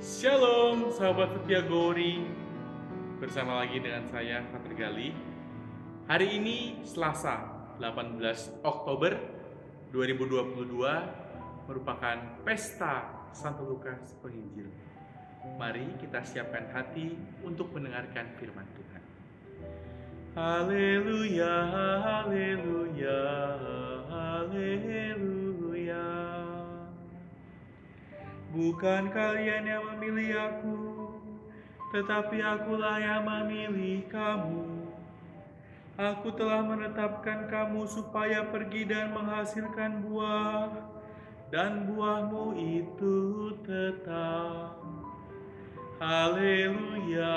Shalom sahabat setia Gori. Bersama lagi dengan saya Fatri Gali. Hari ini Selasa 18 Oktober 2022 merupakan pesta Santo Lukas Penginjil. Mari kita siapkan hati untuk mendengarkan firman Tuhan. Haleluya, haleluya, haleluya. Bukan kalian yang memilih aku, tetapi akulah yang memilih kamu. Aku telah menetapkan kamu supaya pergi dan menghasilkan buah, dan buahmu itu tetap. Haleluya,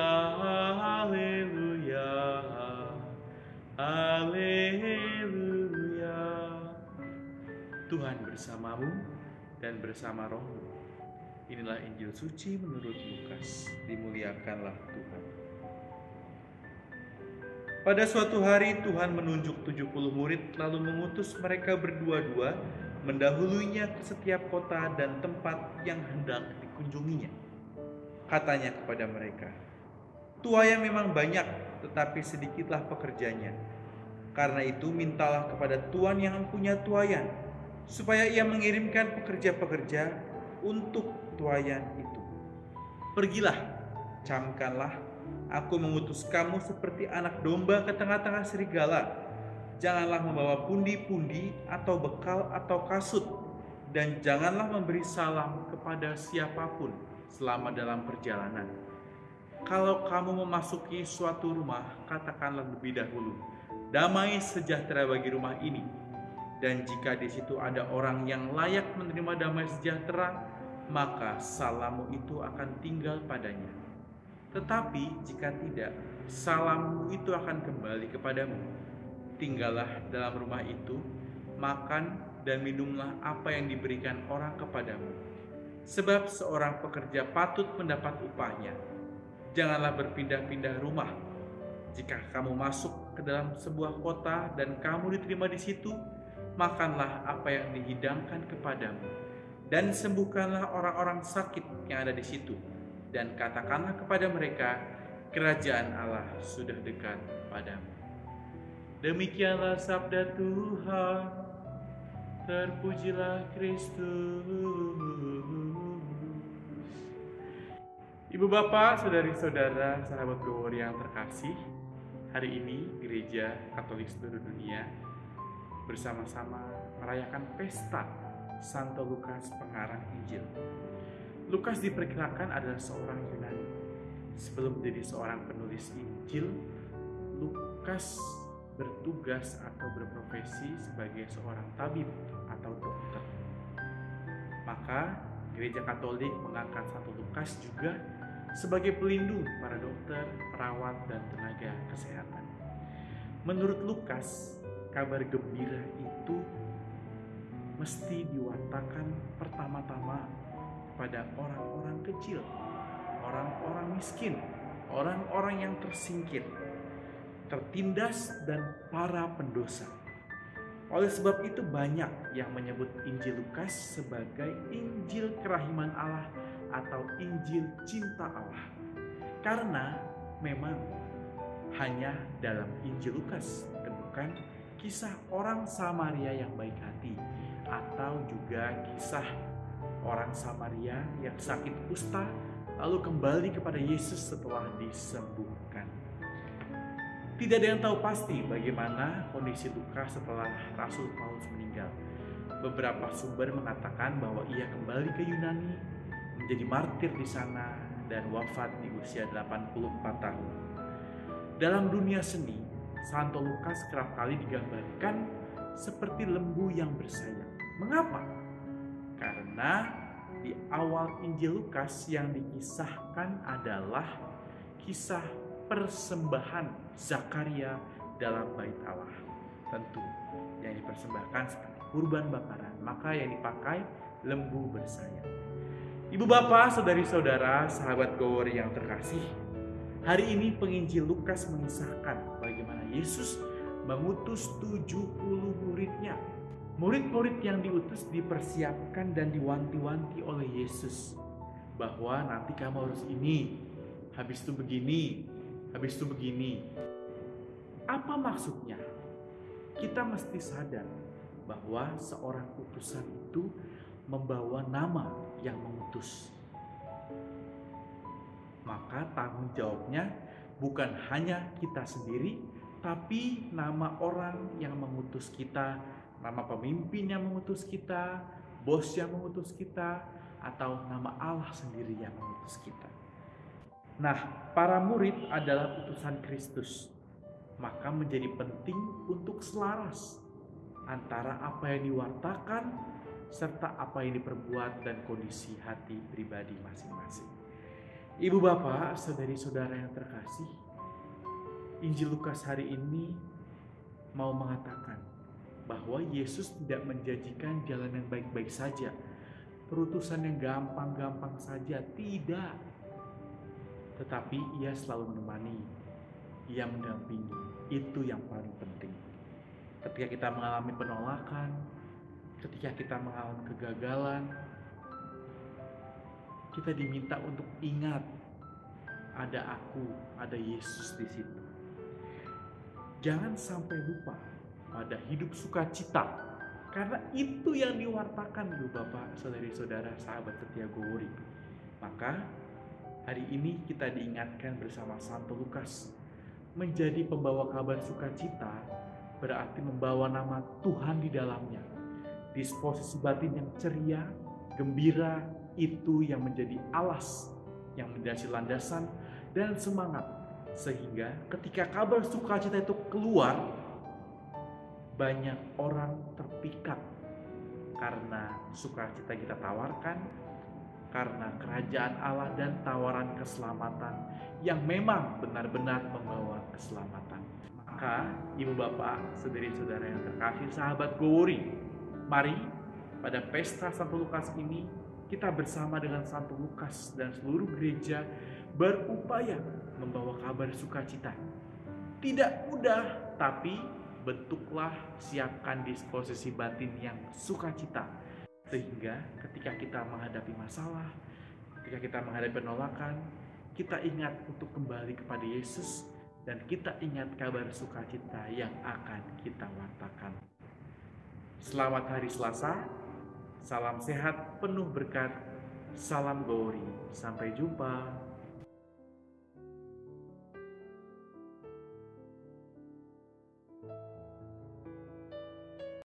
haleluya, haleluya. Tuhan bersamamu dan bersama rohmu. Inilah Injil suci menurut Lukas. Dimuliakanlah Tuhan. Pada suatu hari Tuhan menunjuk 70 murid lalu mengutus mereka berdua-dua mendahuluinya ke setiap kota dan tempat yang hendak dikunjunginya. Katanya kepada mereka, "Tuai memang banyak, tetapi sedikitlah pekerjanya. Karena itu mintalah kepada Tuhan yang mempunyai tuaian, supaya ia mengirimkan pekerja-pekerja untuk tuaian itu. Pergilah, camkanlah, aku mengutus kamu seperti anak domba ke tengah-tengah serigala. Janganlah membawa pundi-pundi atau bekal atau kasut, dan janganlah memberi salam kepada siapapun selama dalam perjalanan. Kalau kamu memasuki suatu rumah, katakanlah lebih dahulu, damai sejahtera bagi rumah ini. Dan jika di situ ada orang yang layak menerima damai sejahtera, maka salammu itu akan tinggal padanya. Tetapi jika tidak, salammu itu akan kembali kepadamu. Tinggallah dalam rumah itu, makan dan minumlah apa yang diberikan orang kepadamu. Sebab seorang pekerja patut mendapat upahnya. Janganlah berpindah-pindah rumah. Jika kamu masuk ke dalam sebuah kota dan kamu diterima di situ, makanlah apa yang dihidangkan kepadamu, dan sembuhkanlah orang-orang sakit yang ada di situ, dan katakanlah kepada mereka, kerajaan Allah sudah dekat padamu." Demikianlah sabda Tuhan. Terpujilah Kristus. Ibu bapak, saudari-saudara, sahabat Gowori yang terkasih, hari ini Gereja Katolik seluruh dunia bersama-sama merayakan pesta Santo Lukas pengarang Injil. Lukas diperkirakan adalah seorang Yunani. Sebelum menjadi seorang penulis Injil, Lukas bertugas atau berprofesi sebagai seorang tabib atau dokter. Maka Gereja Katolik mengangkat Santo Lukas juga sebagai pelindung para dokter, perawat, dan tenaga kesehatan. Menurut Lukas, kabar gembira itu mesti diwatakan pertama-tama pada orang-orang kecil, orang-orang miskin, orang-orang yang tersingkir, tertindas, dan para pendosa. Oleh sebab itu banyak yang menyebut Injil Lukas sebagai Injil Kerahiman Allah atau Injil Cinta Allah. Karena memang hanya dalam Injil Lukas ditemukan kisah orang Samaria yang baik hati, atau juga kisah orang Samaria yang sakit kusta lalu kembali kepada Yesus setelah disembuhkan. Tidak ada yang tahu pasti bagaimana kondisi Lukas setelah Rasul Paulus meninggal. Beberapa sumber mengatakan bahwa ia kembali ke Yunani, menjadi martir di sana, dan wafat di usia 84 tahun. Dalam dunia seni, Santo Lukas kerap kali digambarkan seperti lembu yang bersayap. Mengapa? Karena di awal Injil Lukas yang dikisahkan adalah kisah persembahan Zakaria dalam bait Allah. Tentu yang dipersembahkan seperti kurban bakaran, maka yang dipakai lembu bersayap. Ibu bapak, saudari-saudara, sahabat Gowori yang terkasih, hari ini penginjil Lukas mengisahkan bagaimana Yesus mengutus 70 muridnya. Murid-murid yang diutus dipersiapkan dan diwanti-wanti oleh Yesus. bahwa nanti kamu harus ini, habis itu begini, habis itu begini. Apa maksudnya? Kita mesti sadar bahwa seorang utusan itu membawa nama yang mengutus. Maka tanggung jawabnya bukan hanya kita sendiri, tapi nama orang yang mengutus kita, nama pemimpin yang mengutus kita, bos yang mengutus kita, atau nama Allah sendiri yang mengutus kita. Nah, para murid adalah utusan Kristus. Maka menjadi penting untuk selaras antara apa yang diwartakan serta apa yang diperbuat dan kondisi hati pribadi masing-masing. Ibu bapak, saudari-saudara yang terkasih, Injil Lukas hari ini mau mengatakan bahwa Yesus tidak menjanjikan jalan yang baik-baik saja, perutusan yang gampang-gampang saja, tidak. Tetapi ia selalu menemani, ia mendampingi. Itu yang paling penting. Ketika kita mengalami penolakan, ketika kita mengalami kegagalan, kita diminta untuk ingat, ada aku, ada Yesus di situ. Jangan sampai lupa pada hidup sukacita, karena itu yang diwartakan Ibu Bapak, saudari-saudara, sahabat setia Gowori. Maka hari ini kita diingatkan bersama Santo Lukas, menjadi pembawa kabar sukacita berarti membawa nama Tuhan di dalamnya. Disposisi batin yang ceria, gembira, itu yang menjadi alas, yang menjadi landasan dan semangat. Sehingga ketika kabar sukacita itu keluar, banyak orang terpikat karena sukacita kita tawarkan, karena kerajaan Allah dan tawaran keselamatan yang memang benar-benar membawa keselamatan. Maka ibu bapak, saudari-saudara yang terkasih, sahabat Gowori, mari pada pesta Santo Lukas ini kita bersama dengan Santo Lukas dan seluruh gereja berupaya membawa kabar sukacita. Tidak mudah, tapi bentuklah, siapkan disposisi batin yang sukacita. Sehingga ketika kita menghadapi masalah, ketika kita menghadapi penolakan, kita ingat untuk kembali kepada Yesus dan kita ingat kabar sukacita yang akan kita wartakan. Selamat hari Selasa, salam sehat penuh berkat, salam Gowori, sampai jumpa.